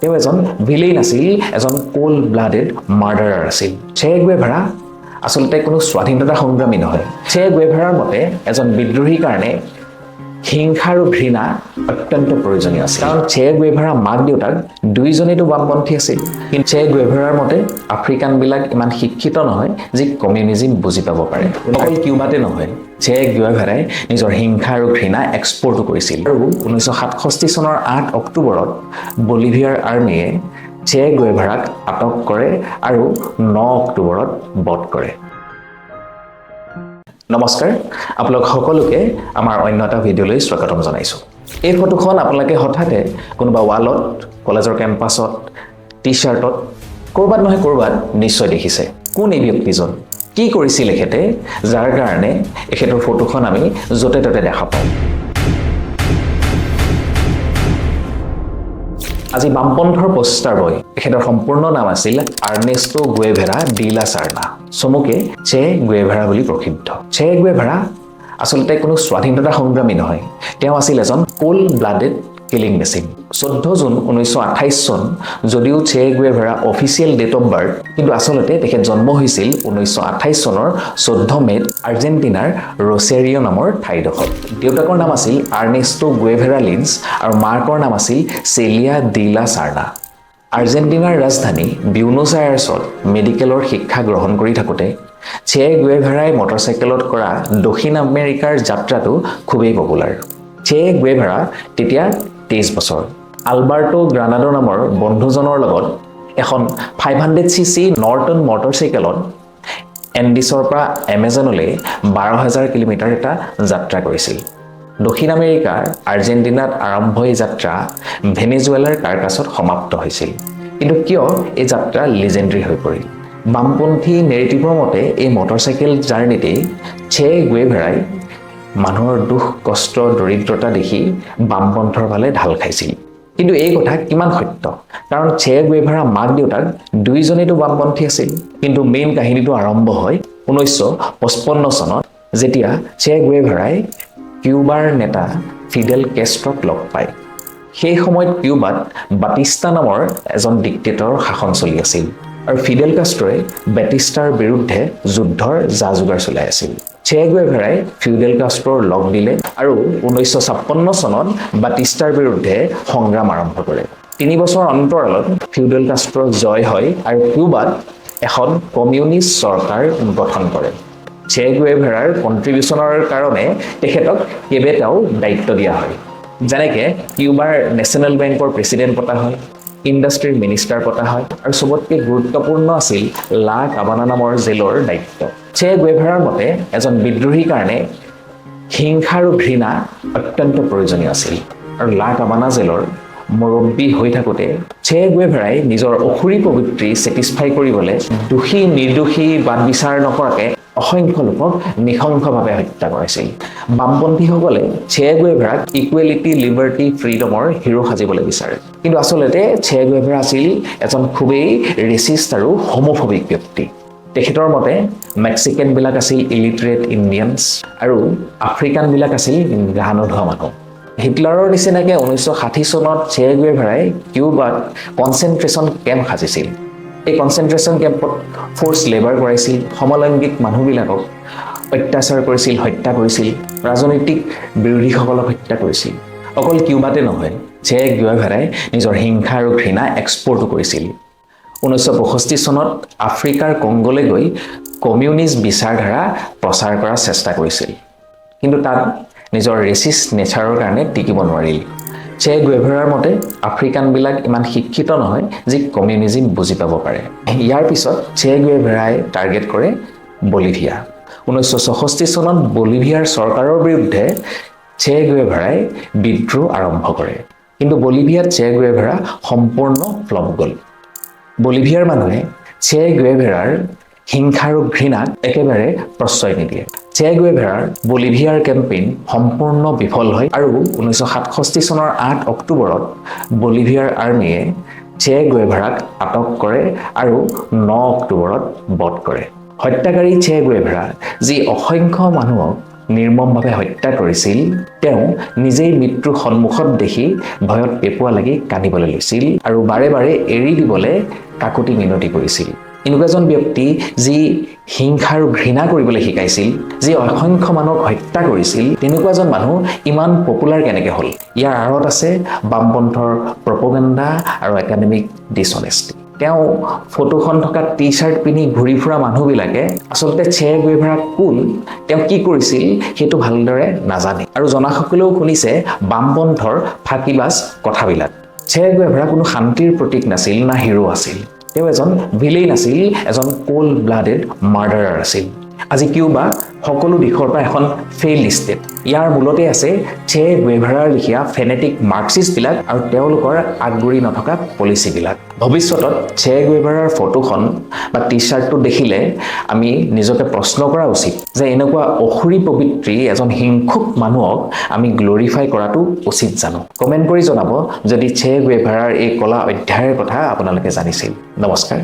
তেওঁ এজন ভিলেন আছিল, এজন কোল্ড ব্লাডেড মাৰ্ডাৰাৰ আছিল। চে গুয়েভাৰা আসলতে কোনো স্বাধীনতা সংগ্ৰামী নহয়। চে গুয়েভাৰাৰ মতে এজন বিদ্ৰোহীৰ কাৰণে হিংসা আৰু ঘৃণা অত্যন্ত প্ৰয়োজনীয় আছিল। কাৰণ চে গুয়েভাৰা মাক দেউতাক দুইজনেইতো বামপন্থী আছিল। কিন্তু চে গুয়েভাৰাৰ মতে আফ্ৰিকানবিলাক ইমান শিক্ষিত নহয় যি কমিউনিজিম বুজি পাব পাৰে। অকল কিউবাতে নহয়, চে গুয়েভাৰাই নিজৰ হিংসা আৰু ঘৃণা এক্সপৰ্টো কৰিছিল। আৰু 1967 চনৰ 8 অক্টোবৰত বলিভিয়াৰ আৰ্মীয়ে চে গুয়েভাৰাক আটক কৰে আৰু 9 অক্টোবৰত বধ কৰে। নমস্কাৰ, আপোনালোক সকলোকে আমাৰ অন্য এটা ভিডিঅ'লৈ স্বাগতম জনাইছোঁ। এই ফটোখন আপোনালোকে হঠাতে কোনোবা ৱালত, কলেজৰ কেম্পাছত, টি-শ্বাৰ্টত ক'ৰবাত নহয় ক'ৰবাত নিশ্চয় দেখিছে। কোন এই ব্যক্তিজন? কি কৰিছিল এখেতে যাৰ কাৰণে এখেতৰ ফটোখন আমি য'তে ত'তে দেখা পাওঁ? আজি বামপন্থৰ পোষ্টাৰ বয়। এখেতৰ সম্পূৰ্ণ নাম আছিল আৰ্নেষ্টো গুয়েভাৰা ডি লা চাৰ্না, চমুকে চে গুয়েভাৰা বুলি প্ৰসিদ্ধ। চে গুয়েভাৰা আসলতে কোনো স্বাধীনতা সংগ্ৰামী নহয়। তেওঁ আছিল এজন cold blooded killing machine. 14 June 1928 চন যদিও চে গুয়েভাৰা অফিচিয়েল ডেট অফ বাৰ্থ, কিন্তু আচলতে তেখেত জন্ম হৈছিল 1928 চনৰ 14 মে'ত আৰ্জেণ্টিনাৰ ৰচেৰিঅ' নামৰ ঠাইডোখৰত। দেউতাকৰ নাম আছিল আৰ্নেষ্টো গুয়েভাৰা লিন্স আৰু মাকৰ নাম আছিল চেলিয়া ডি লা চাৰ্না। আৰ্জেণ্টিনাৰ ৰাজধানী বিউনোছ আয়াৰ্ছত মেডিকেলৰ শিক্ষা গ্ৰহণ কৰি থাকোঁতে চে গুয়েভাৰাই মটৰচাইকেলত কৰা দক্ষিণ আমেৰিকাৰ যাত্ৰাটো খুবেই পপুলাৰ। চে গুয়েভাৰা তেতিয়া 23 বছৰ। আলবাৰ্টো গ্ৰানাডো নামৰ বন্ধুজনৰ লগত এখন 500cc নৰ্টন মটৰচাইকেলত এণ্ডিছৰ পৰা এমেজনলৈ 12,000 কিলোমিটাৰ এটা যাত্ৰা কৰিছিল। দক্ষিণ আমেৰিকাৰ আৰ্জেণ্টিনাত আৰম্ভ এই যাত্ৰা ভেনেজুৱেলাৰ কাৰ্কাছত সমাপ্ত হৈছিল। কিন্তু কিয় এই যাত্ৰা লিজেণ্ডাৰী হৈ পৰিল? বামপন্থী নেৰেটিভৰ মতে এই মটৰচাইকেল জাৰ্ণিতেই চে গুয়েভাৰাই মানুহৰ দুখ, কষ্ট, দৰিদ্ৰতা দেখি বামপন্থৰ ফালে ঢাল খাইছিল। কিন্তু এই কথা কিমান সত্য? কাৰণ চে গুয়েভাৰা মাক দেউতাক দুইজনেইতো বামপন্থী আছিল। কিন্তু মেইন কাহিনীটো আৰম্ভ হয় 1955 চনত, যেতিয়া চে গুয়েভাৰাই কিউবাৰ নেতা ফিডেল কেষ্ট্ৰক লগ পায়। সেই সময়ত কিউবাত বাটিষ্টা নামৰ এজন ডিক্টেটৰৰ শাসন চলি আছিল আৰু ফিডেল কাষ্ট্ৰই বেটিষ্টাৰ বিৰুদ্ধে যুদ্ধৰ যা-যোগাৰ চলাই আছিল। চে গুয়েভাৰাই ফিডেল কাষ্ট্ৰৰ লগ দিলে আৰু 1956 চনত বাটিষ্টাৰ বিৰুদ্ধে সংগ্ৰাম আৰম্ভ কৰে। 3 বছৰ অন্তৰালত ফিডেল কাষ্ট্ৰৰ জয় হয় আৰু কিউবাত এখন কমিউনিষ্ট চৰকাৰ গঠন কৰে। চে গুয়েভাৰাৰ কণ্ট্ৰিবিউশ্যনৰ কাৰণে তেখেতক কেইবাটাও দায়িত্ব দিয়া হয়। যেনেকৈ কিউবাৰ নেশ্যনেল বেংকৰ প্ৰেছিডেণ্ট পতা হয়, ইণ্ডাষ্ট্ৰীৰ মিনিষ্টাৰ পতা হয় আৰু চবতকৈ গুৰুত্বপূৰ্ণ আছিল লা কাবানা নামৰ জেলৰ দায়িত্ব। চে গুয়েভাৰাৰ মতে এজন বিদ্ৰোহীৰ কাৰণে হিংসা আৰু ঘৃণা অত্যন্ত প্ৰয়োজনীয় আছিল। আৰু লা কাবানা জেলৰ মুৰব্বী হৈ থাকোঁতে চে গুয়েভাৰাই নিজৰ অসুৰী প্ৰবৃত্তি ছেটিছফাই কৰিবলৈ দোষী নিৰ্দোষী বাদ বিচাৰ নকৰাকৈ অসংখ্য লোকক নৃশংসভাৱে হত্যা কৰাইছিল। বামপন্থীসকলে চে গুয়েভাৰাক ইকুৱেলিটি, লিবাৰ্টি, ফ্ৰীডমৰ হিৰো সাজিবলৈ বিচাৰে। কিন্তু আচলতে চে গুয়েভাৰা আছিল এজন খুবেই ৰেচিষ্ট আৰু হোমোফবিক ব্যক্তি। তেখেতৰ মতে মেক্সিকানবিলাক আছিল ইলিটাৰেট ইণ্ডিয়ানছ আৰু আফ্ৰিকানবিলাক আছিল ঘাঁ নোধোৱা মানুহ। হিটলাৰৰ নিচিনাকৈ 1960 চনত চে গুয়েভাৰাই কিউবাত কনচেনট্ৰেশ্যন কেম্প সাজিছিল। এই কনচেনট্ৰেশ্যন কেম্পত ফ'ৰ্চ লেবাৰ কৰাইছিল, সমলৈংগিক মানুহবিলাকক অত্যাচাৰ কৰিছিল, হত্যা কৰিছিল, ৰাজনৈতিক বিৰোধীসকলক হত্যা কৰিছিল। অকল কিউবাতে নহয়, চে গুয়েভাৰাই নিজৰ হিংসা আৰু ঘৃণা এক্সপৰ্টো কৰিছিল। 1965 চনত আফ্ৰিকাৰ কংগোলৈ গৈ কমিউনিষ্ট বিচাৰধাৰা প্ৰচাৰ কৰাৰ চেষ্টা কৰিছিল। কিন্তু তাত নিজৰ ৰেচিষ্ট নেচাৰৰ কাৰণে টিকিব নোৱাৰিল। চে গুয়েভাৰাৰ মতে আফ্ৰিকানবিলাক ইমান শিক্ষিত নহয় যি কমিউনিজিম বুজি পাব পাৰে। ইয়াৰ পিছত চে গুয়েভাৰাই টাৰ্গেট কৰে বলিভিয়া। 1964 চনত বলিভিয়াৰ চৰকাৰৰ বিৰুদ্ধে চে গুয়েভাৰাই বিদ্ৰোহ আৰম্ভ কৰে। কিন্তু বলিভিয়াত চে গুয়েভাৰা সম্পূৰ্ণ ফ্লপ গ'ল। বলিভিয়াৰ মানুহে চে গুয়েভাৰাৰ হিংসা আৰু ঘৃণাক একেবাৰে প্ৰশ্ৰয় নিদিয়ে। চে গুয়েভাৰাৰ বলিভিয়াৰ কেম্পেইন সম্পূৰ্ণ বিফল হয় আৰু 1967 চনৰ 8 অক্টোবৰত বলিভিয়াৰ আৰ্মীয়ে চে গুয়েভাৰাক আটক কৰে আৰু 9 অক্টোবৰত বধ কৰে। হত্যাকাৰী চে গুয়েভাৰা যি অসংখ্য মানুহক নিৰ্মমভাৱে হত্যা কৰিছিল তেওঁ নিজেই মৃত্যুৰ সন্মুখত দেখি ভয়ত পেপুৱা লাগি কান্দিবলৈ লৈছিল আৰু বাৰে বাৰে এৰি দিবলৈ কাকুতি মিনতি কৰিছিল এনেকুৱা এজন ব্যক্তি যি হিংসা আৰু ঘৃণা কৰিবলৈ শিকাইছিল যি অসংখ্য মানুহক হত্যা কৰিছিল তেনেকুৱা এজন মানুহ ইমান পপুলাৰ কেনেকৈ হ'ল ইয়াৰ আঁৰত আছে বামপন্থৰ প্ৰপগেণ্ডা আৰু একাডেমিক ডিছঅনেষ্টি তেওঁ ফটোখন থকা টি-শাৰ্ট পিন্ধি ঘূৰি ফুৰা মানুহবিলাকে আচলতে che guevara কোন তেওঁ কি কৰিছিল সেইটো ভালদৰে নাজানে আৰু জনাসকলেও শুনিছে বামপন্থৰ ফাঁকিবাজ কথাবিলাক che guevara কোনো শান্তিৰ প্ৰতীক নাছিল না হিৰো আছিল তেওঁ এজন ভিলেন আছিল এজন কোল্ড ব্লাডেড মাৰ্ডাৰাৰ আছিল আজি কিউবা সকলো দিশৰ পৰা এখন ফেইল ষ্টেট ইয়াৰ মূলতে আছে che guevaraৰ লিখিয়া ফেনেটিক মাৰ্কসিষ্টবিলাক আৰু তেওঁলোকৰ আগগুৰি নথকা পলিচিবিলাক ভৱিষ্যতত che guevaraৰ ফটোখন বা টি-শাৰ্টটো দেখিলে আমি নিজকে প্ৰশ্ন কৰা উচিত যে এনেকুৱা অখুৰি পবিত্ৰী এজন হিংসুক মানুহক আমি গ্লোৰিফাই কৰাটো উচিত জানো কমেন্ট কৰি জনাব যদি che guevaraৰ এই কলা অধ্যায়ৰ কথা আপোনালোকে জানিছিল নমস্কাৰ